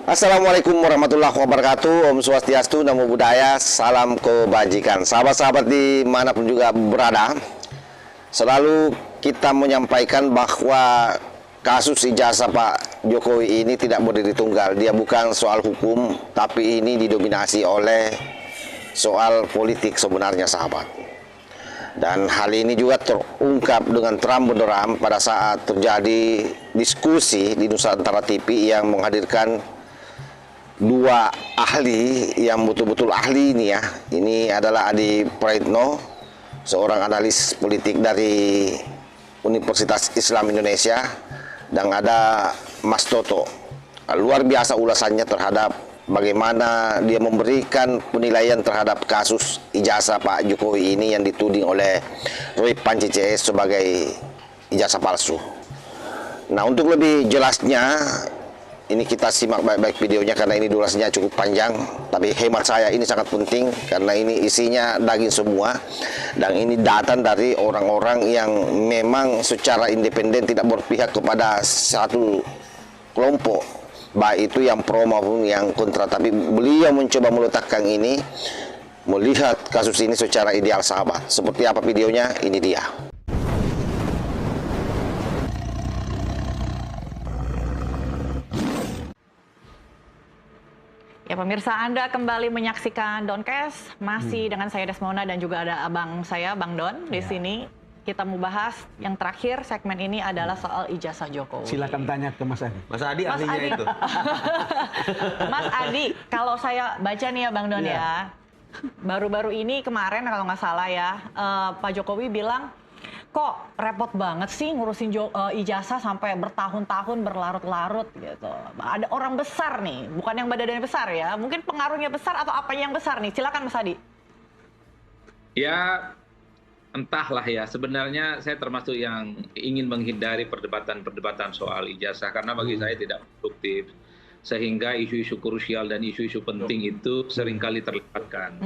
Assalamualaikum warahmatullahi wabarakatuh. Om Swastiastu, Namo Buddhaya, salam kebajikan. Sahabat-sahabat dimanapun juga berada, selalu kita menyampaikan bahwa kasus ijazah Pak Jokowi ini tidak berdiri tunggal. Dia bukan soal hukum, tapi ini didominasi oleh soal politik sebenarnya, sahabat. Dan hal ini juga terungkap dengan terang benderang pada saat terjadi diskusi di Nusantara TV yang menghadirkan dua ahli yang betul-betul ahli ini ya. Ini adalah Adi Praitno, seorang analis politik dari Universitas Islam Indonesia, dan ada Mas Toto. Luar biasa ulasannya terhadap bagaimana dia memberikan penilaian terhadap kasus ijazah Pak Jokowi ini yang dituding oleh Roy Panci CS sebagai ijazah palsu. Nah, untuk lebih jelasnya, ini kita simak baik-baik videonya karena ini durasinya cukup panjang, tapi hemat saya ini sangat penting karena ini isinya daging semua, dan ini datang dari orang-orang yang memang secara independen tidak berpihak kepada satu kelompok, baik itu yang pro maupun yang kontra. Tapi beliau mencoba meletakkan ini, melihat kasus ini secara ideal, sahabat. Seperti apa videonya? Ini dia. Ya pemirsa, Anda kembali menyaksikan Doncast, masih dengan saya Desmona dan juga ada abang saya, Bang Don di sini. Kita mau bahas yang terakhir segmen ini adalah soal ijazah Jokowi. Silakan tanya ke Mas Adi. Mas Adi Mas ahlinya Adi. itu. Mas Adi, kalau saya baca nih ya Bang Don ya, baru-baru ini kemarin kalau nggak salah ya, Pak Jokowi bilang, kok repot banget sih ngurusin ijazah sampai bertahun-tahun berlarut-larut gitu. Ada orang besar nih, bukan yang badannya besar ya, mungkin pengaruhnya besar atau apanya yang besar nih. Silakan Mas Adi. Ya, entahlah ya. Sebenarnya saya termasuk yang ingin menghindari perdebatan-perdebatan soal ijazah karena bagi saya tidak produktif. Sehingga isu-isu krusial dan isu-isu penting itu seringkali terlewatkan.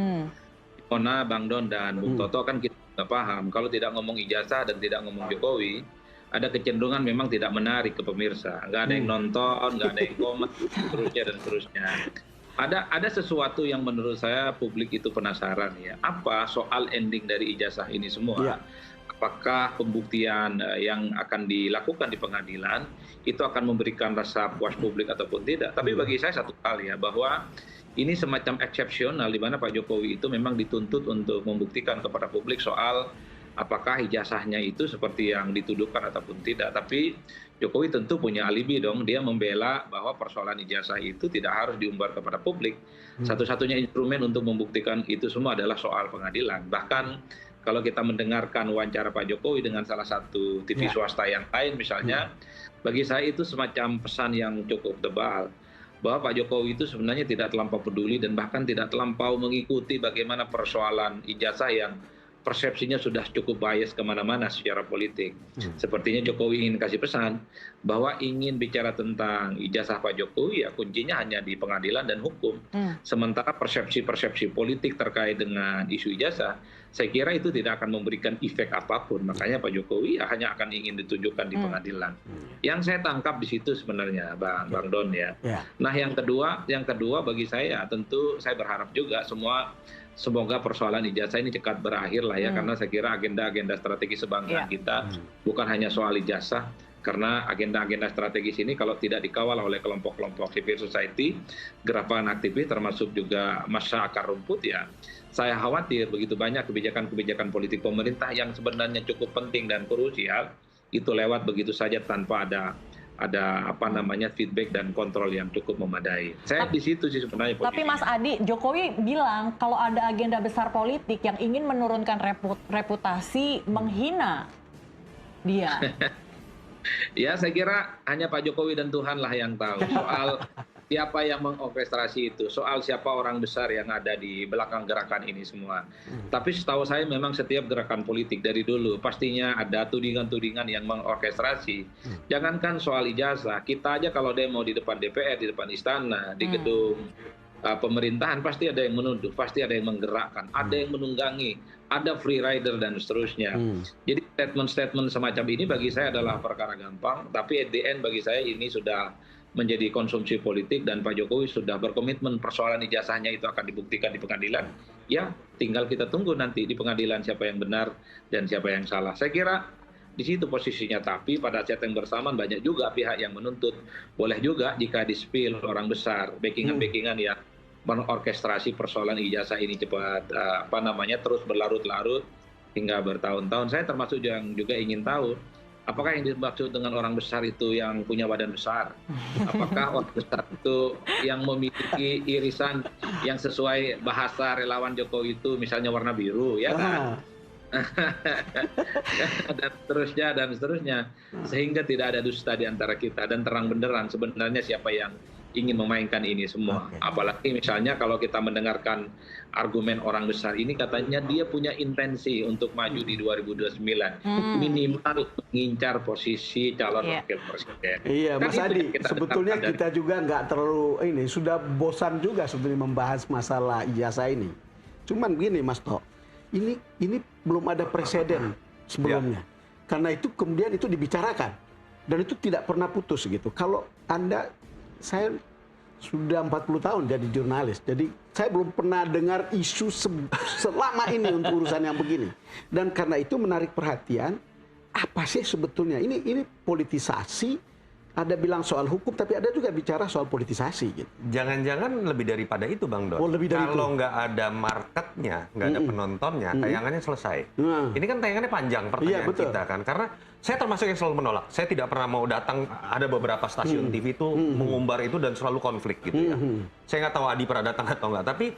Karena Bang Don dan Bung Toto kan kita sudah paham, kalau tidak ngomong ijazah dan tidak ngomong Jokowi, ada kecenderungan memang tidak menarik ke pemirsa. Nggak ada yang nonton, nggak ada yang komen, seterusnya dan seterusnya. Ada sesuatu yang menurut saya publik itu penasaran ya. Apa soal ending dari ijazah ini semua? Ya. Apakah pembuktian yang akan dilakukan di pengadilan itu akan memberikan rasa puas publik ataupun tidak? Tapi bagi saya satu hal ya, bahwa ini semacam eksepsional di mana Pak Jokowi itu memang dituntut untuk membuktikan kepada publik soal apakah ijazahnya itu seperti yang dituduhkan ataupun tidak. Tapi Jokowi tentu punya alibi dong, dia membela bahwa persoalan ijazah itu tidak harus diumbar kepada publik. Satu-satunya instrumen untuk membuktikan itu semua adalah soal pengadilan. Bahkan kalau kita mendengarkan wawancara Pak Jokowi dengan salah satu TV swasta yang lain misalnya, bagi saya itu semacam pesan yang cukup tebal, bahwa Pak Jokowi itu sebenarnya tidak terlampau peduli dan bahkan tidak terlampau mengikuti bagaimana persoalan ijazah yang persepsinya sudah cukup bias kemana-mana secara politik. Sepertinya Jokowi ingin kasih pesan bahwa ingin bicara tentang ijazah Pak Jokowi, ya kuncinya hanya di pengadilan dan hukum. Sementara persepsi-persepsi politik terkait dengan isu ijazah, saya kira itu tidak akan memberikan efek apapun. Makanya Pak Jokowi ya hanya akan ingin ditunjukkan di pengadilan. Yang saya tangkap di situ sebenarnya, Bang Don ya. Nah yang kedua bagi saya tentu saya berharap juga semoga persoalan ijazah ini cepat berakhir lah ya, karena saya kira agenda-agenda strategis sebangsa kita bukan hanya soal ijazah, karena agenda-agenda strategis ini kalau tidak dikawal oleh kelompok-kelompok civil society, gerakan aktivis termasuk juga massa akar rumput ya, saya khawatir begitu banyak kebijakan-kebijakan politik pemerintah yang sebenarnya cukup penting dan krusial itu lewat begitu saja tanpa ada feedback dan kontrol yang cukup memadai. Saya di situ sih sebenarnya posisinya. Tapi Mas Adi, Jokowi bilang kalau ada agenda besar politik yang ingin menurunkan reputasi, menghina dia. Ya saya kira hanya Pak Jokowi dan Tuhan lah yang tahu soal siapa yang mengorkestrasi itu, soal siapa orang besar yang ada di belakang gerakan ini semua. Tapi setahu saya memang setiap gerakan politik dari dulu pastinya ada tudingan-tudingan yang mengorkestrasi. Jangankan soal ijazah, kita aja kalau demo di depan DPR, di depan istana, di gedung pemerintahan pasti ada yang menuduh, pasti ada yang menggerakkan, ada yang menunggangi, ada free rider dan seterusnya. Jadi statement-statement semacam ini bagi saya adalah perkara gampang, tapi at the end bagi saya ini sudah menjadi konsumsi politik dan Pak Jokowi sudah berkomitmen persoalan ijazahnya itu akan dibuktikan di pengadilan, ya tinggal kita tunggu nanti di pengadilan siapa yang benar dan siapa yang salah. Saya kira di situ posisinya, tapi pada saat yang bersamaan banyak juga pihak yang menuntut. Boleh juga jika di-spill orang besar, backingan-backingan yang mengorkestrasi persoalan ijazah ini cepat terus berlarut-larut hingga bertahun-tahun. Saya termasuk yang juga ingin tahu apakah yang dimaksud dengan orang besar itu yang punya badan besar? Apakah orang besar itu yang memiliki irisan yang sesuai bahasa relawan Jokowi itu misalnya warna biru, ya kan? dan seterusnya, sehingga tidak ada dusta di antara kita dan terang benderang sebenarnya siapa yang ingin memainkan ini semua. Apalagi misalnya kalau kita mendengarkan argumen orang besar ini, katanya dia punya intensi untuk maju di 2029, minimal mengincar posisi calon wakil presiden. Iya, Kan Mas itu Adi, yang kita sebetulnya dengarkan kita juga nggak terlalu sudah bosan juga sebetulnya membahas masalah ijazah ini. Cuman begini, Mas Tok, ini belum ada preseden sebelumnya. Karena itu kemudian itu dibicarakan dan itu tidak pernah putus gitu. Kalau saya sudah 40 tahun jadi jurnalis, jadi saya belum pernah dengar isu selama ini untuk urusan yang begini. Dan karena itu menarik perhatian, apa sih sebetulnya? Ini politisasi, ada bilang soal hukum, tapi ada juga bicara soal politisasi gitu. Jangan-jangan lebih daripada itu, Bang Don. Oh, lebih dari kalau itu. nggak ada marketnya, nggak ada penontonnya, tayangannya selesai. Ini kan tayangannya panjang pertanyaan kita kan, karena saya termasuk yang selalu menolak. Saya tidak pernah mau datang, ada beberapa stasiun TV itu mengumbar itu dan selalu konflik gitu ya. Saya nggak tahu Adi pernah datang atau nggak, tapi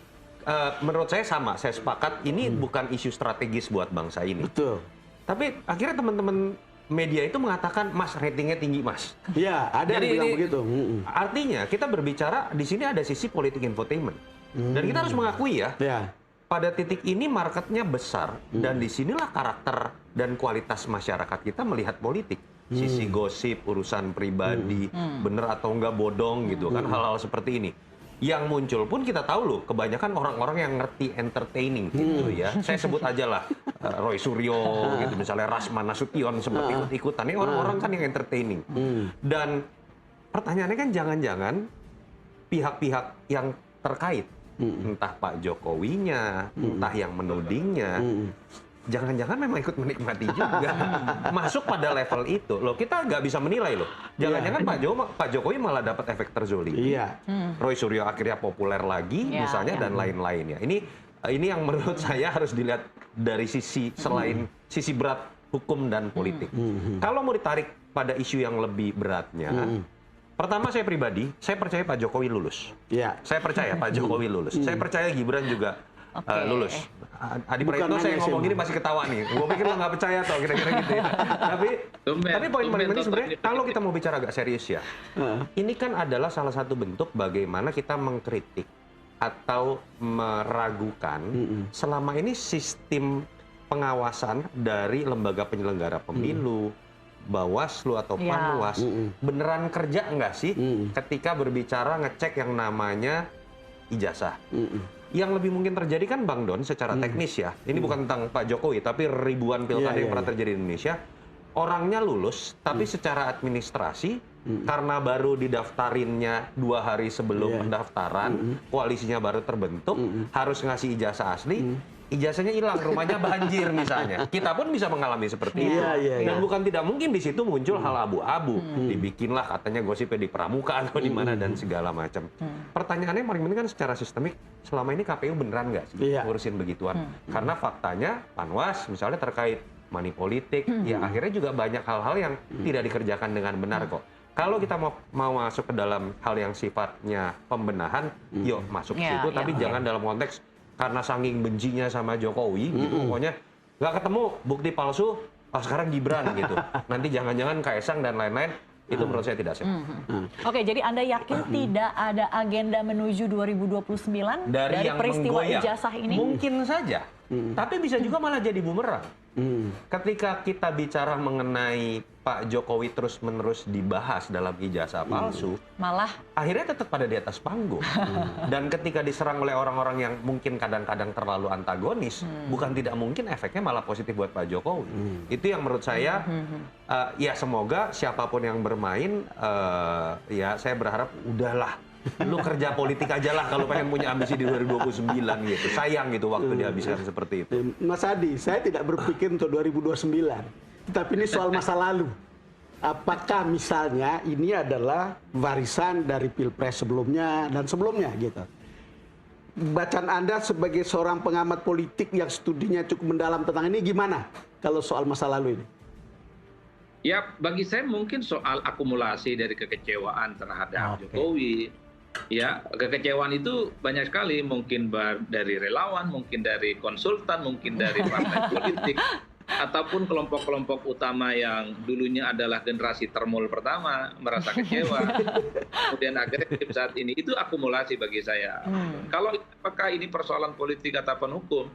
menurut saya sama, saya sepakat ini bukan isu strategis buat bangsa ini. Betul. Tapi akhirnya teman-teman media itu mengatakan, Mas, ratingnya tinggi, Mas. Ya, ada yang bilang begitu. Artinya kita berbicara di sini ada sisi politik infotainment. Dan kita harus mengakui ya, pada titik ini marketnya besar dan disinilah karakter dan kualitas masyarakat kita melihat politik. Sisi gosip, urusan pribadi, bener atau enggak bodong gitu kan, hal-hal seperti ini. Yang muncul pun kita tahu loh, kebanyakan orang-orang yang ngerti entertaining gitu ya. Saya sebut aja lah Roy Suryo gitu, misalnya Rasman Nasution sempat ikut-ikutan. Ini orang-orang kan yang entertaining. Dan pertanyaannya kan jangan-jangan pihak-pihak yang terkait, entah Pak Jokowinya, entah yang menudingnya, jangan-jangan memang ikut menikmati juga. Masuk pada level itu. Loh, kita nggak bisa menilai loh. Jangan-jangan Pak Jokowi malah dapat efek terzolimi. Roy Suryo akhirnya populer lagi misalnya dan lain-lainnya. Ini yang menurut saya harus dilihat dari sisi selain sisi berat hukum dan politik. Kalau mau ditarik pada isu yang lebih beratnya, pertama saya pribadi, saya percaya Pak Jokowi lulus. Saya percaya Pak Jokowi lulus. Saya percaya Gibran juga lulus. Adi Praetno saya ngomong gini masih ketawa nih. Gue pikir lo nggak percaya atau kira-kira gitu ya. Tapi poin ini sebenarnya kalau kita mau bicara agak serius ya, ini kan adalah salah satu bentuk bagaimana kita mengkritik atau meragukan selama ini sistem pengawasan dari lembaga penyelenggara pemilu, Bawaslu atau Panwas, beneran kerja nggak sih ketika berbicara ngecek yang namanya ijazah. Yang lebih mungkin terjadi kan Bang Don secara teknis ya, ini bukan tentang Pak Jokowi, tapi ribuan pilkada yang pernah terjadi di Indonesia, orangnya lulus, tapi secara administrasi, karena baru didaftarinnya 2 hari sebelum pendaftaran, koalisinya baru terbentuk, harus ngasih ijazah asli, ijazahnya hilang, rumahnya banjir misalnya. Kita pun bisa mengalami seperti itu. Dan bukan tidak mungkin di situ muncul hal abu-abu. Dibikinlah katanya gosipnya di Pramuka atau di mana dan segala macam. Pertanyaannya paling penting kan secara sistemik, selama ini KPU beneran nggak sih ngurusin begituan? Karena faktanya Panwas misalnya terkait money politik, ya akhirnya juga banyak hal-hal yang tidak dikerjakan dengan benar kok. Kalau kita mau masuk ke dalam hal yang sifatnya pembenahan, yuk masuk ke situ, tapi jangan dalam konteks karena saking bencinya sama Jokowi, gitu, pokoknya nggak ketemu bukti palsu, sekarang Gibran gitu. Nanti jangan-jangan Kaesang dan lain-lain, itu menurut saya tidak sehat. Oke, jadi Anda yakin tidak ada agenda menuju 2029 dari yang peristiwa menggoyang, ijazah ini? mungkin saja, tapi bisa juga malah jadi bumerang. Ketika kita bicara mengenai Pak Jokowi terus-menerus dibahas dalam ijazah palsu, Malah akhirnya tetap pada di atas panggung. Dan ketika diserang oleh orang-orang yang mungkin kadang-kadang terlalu antagonis, bukan tidak mungkin efeknya malah positif buat Pak Jokowi. Itu yang menurut saya, ya semoga siapapun yang bermain, ya saya berharap udahlah, lu kerja politik aja lah kalau pengen punya ambisi di 2029 gitu. Sayang gitu waktu dihabiskan seperti itu. Mas Adi, saya tidak berpikir untuk 2029, tetapi ini soal masa lalu. Apakah misalnya ini adalah warisan dari Pilpres sebelumnya dan sebelumnya gitu. Bacaan Anda sebagai seorang pengamat politik yang studinya cukup mendalam tentang ini gimana kalau soal masa lalu ini? Ya, bagi saya mungkin soal akumulasi dari kekecewaan terhadap Jokowi. Ya, kekecewaan itu banyak sekali, mungkin dari relawan, mungkin dari konsultan, mungkin dari partai politik, ataupun kelompok-kelompok utama yang dulunya adalah generasi termul pertama, merasa kecewa, kemudian agresif saat ini. Itu akumulasi bagi saya. Kalau apakah ini persoalan politik ataupun hukum,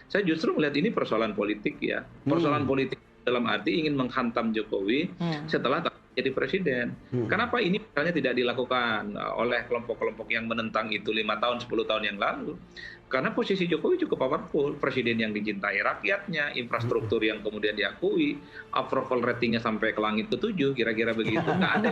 saya justru melihat ini persoalan politik ya. Persoalan politik dalam arti ingin menghantam Jokowi setelah jadi presiden. Kenapa ini misalnya tidak dilakukan oleh kelompok-kelompok yang menentang itu 5 tahun, 10 tahun yang lalu? Karena posisi Jokowi cukup powerful, presiden yang dicintai rakyatnya, infrastruktur yang kemudian diakui, approval ratingnya sampai ke langit ke-7, kira-kira begitu. Nggak ada.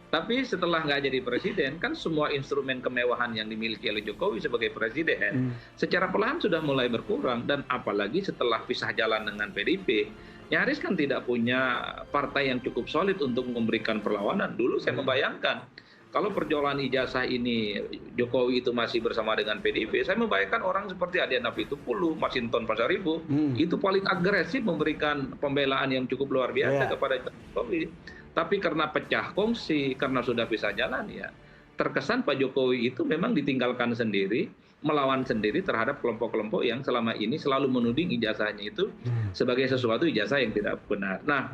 Tapi setelah nggak jadi presiden, kan semua instrumen kemewahan yang dimiliki oleh Jokowi sebagai presiden secara perlahan sudah mulai berkurang. Dan apalagi setelah pisah jalan dengan PDIP, nyaris kan tidak punya partai yang cukup solid untuk memberikan perlawanan. Dulu saya membayangkan, kalau perjuangan ijazah ini Jokowi itu masih bersama dengan PDIP, saya membayangkan orang seperti Adian Apitupulu, Masinton Pasaribu, itu paling agresif memberikan pembelaan yang cukup luar biasa kepada Jokowi. Tapi karena pecah kongsi, karena sudah pisah jalan ya, terkesan Pak Jokowi itu memang ditinggalkan sendiri, melawan sendiri terhadap kelompok-kelompok yang selama ini selalu menuding ijazahnya itu sebagai sesuatu ijazah yang tidak benar. Nah,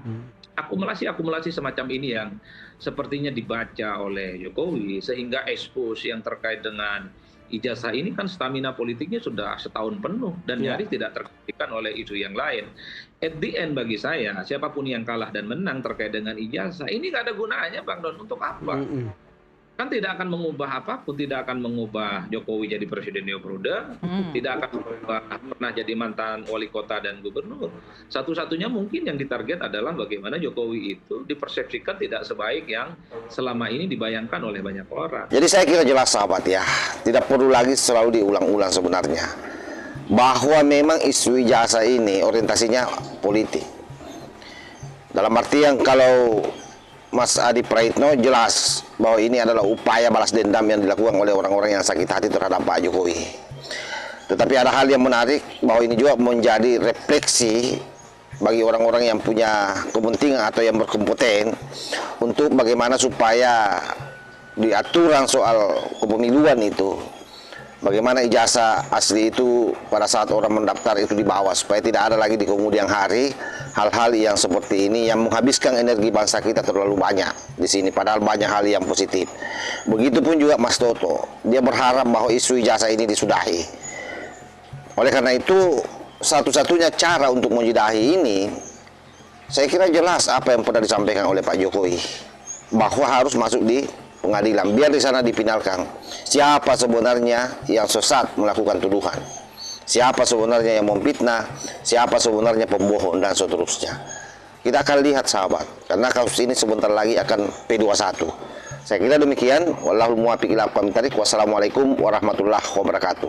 akumulasi-akumulasi semacam ini yang sepertinya dibaca oleh Jokowi, sehingga expose yang terkait dengan ijazah ini kan stamina politiknya sudah setahun penuh dan nyaris tidak tergantikan oleh isu yang lain. At the end bagi saya, siapapun yang kalah dan menang terkait dengan ijazah, ini nggak ada gunanya Bang Don, untuk apa? Kan tidak akan mengubah apapun, tidak akan mengubah Jokowi jadi presiden periode, tidak akan mengubah pernah jadi mantan wali kota dan gubernur. Satu-satunya mungkin yang ditarget adalah bagaimana Jokowi itu dipersepsikan tidak sebaik yang selama ini dibayangkan oleh banyak orang. Jadi saya kira jelas sahabat ya, tidak perlu lagi selalu diulang-ulang sebenarnya, bahwa memang isu ijazah ini orientasinya politik. Dalam artian kalau Mas Adi Praitno jelas bahwa ini adalah upaya balas dendam yang dilakukan oleh orang-orang yang sakit hati terhadap Pak Jokowi. Tetapi ada hal yang menarik, bahwa ini juga menjadi refleksi bagi orang-orang yang punya kepentingan atau yang berkompeten untuk bagaimana supaya di aturan soal kepemiluan itu, bagaimana ijazah asli itu pada saat orang mendaftar itu dibawa, supaya tidak ada lagi di kemudian hari hal-hal yang seperti ini yang menghabiskan energi bangsa kita terlalu banyak di sini, padahal banyak hal yang positif. Begitupun juga Mas Toto, dia berharap bahwa isu ijazah ini disudahi. Oleh karena itu, satu-satunya cara untuk mensudahi ini, saya kira jelas apa yang pernah disampaikan oleh Pak Jokowi, bahwa harus masuk di pengadilan, biar di sana dipinalkan siapa sebenarnya yang sesat melakukan tuduhan, siapa sebenarnya yang memfitnah, siapa sebenarnya pembohong, dan seterusnya. Kita akan lihat sahabat, karena kasus ini sebentar lagi akan P21. Saya kira demikian. Wallahul muwaffiq ila aqwamit thoriq. Wassalamualaikum warahmatullahi wabarakatuh.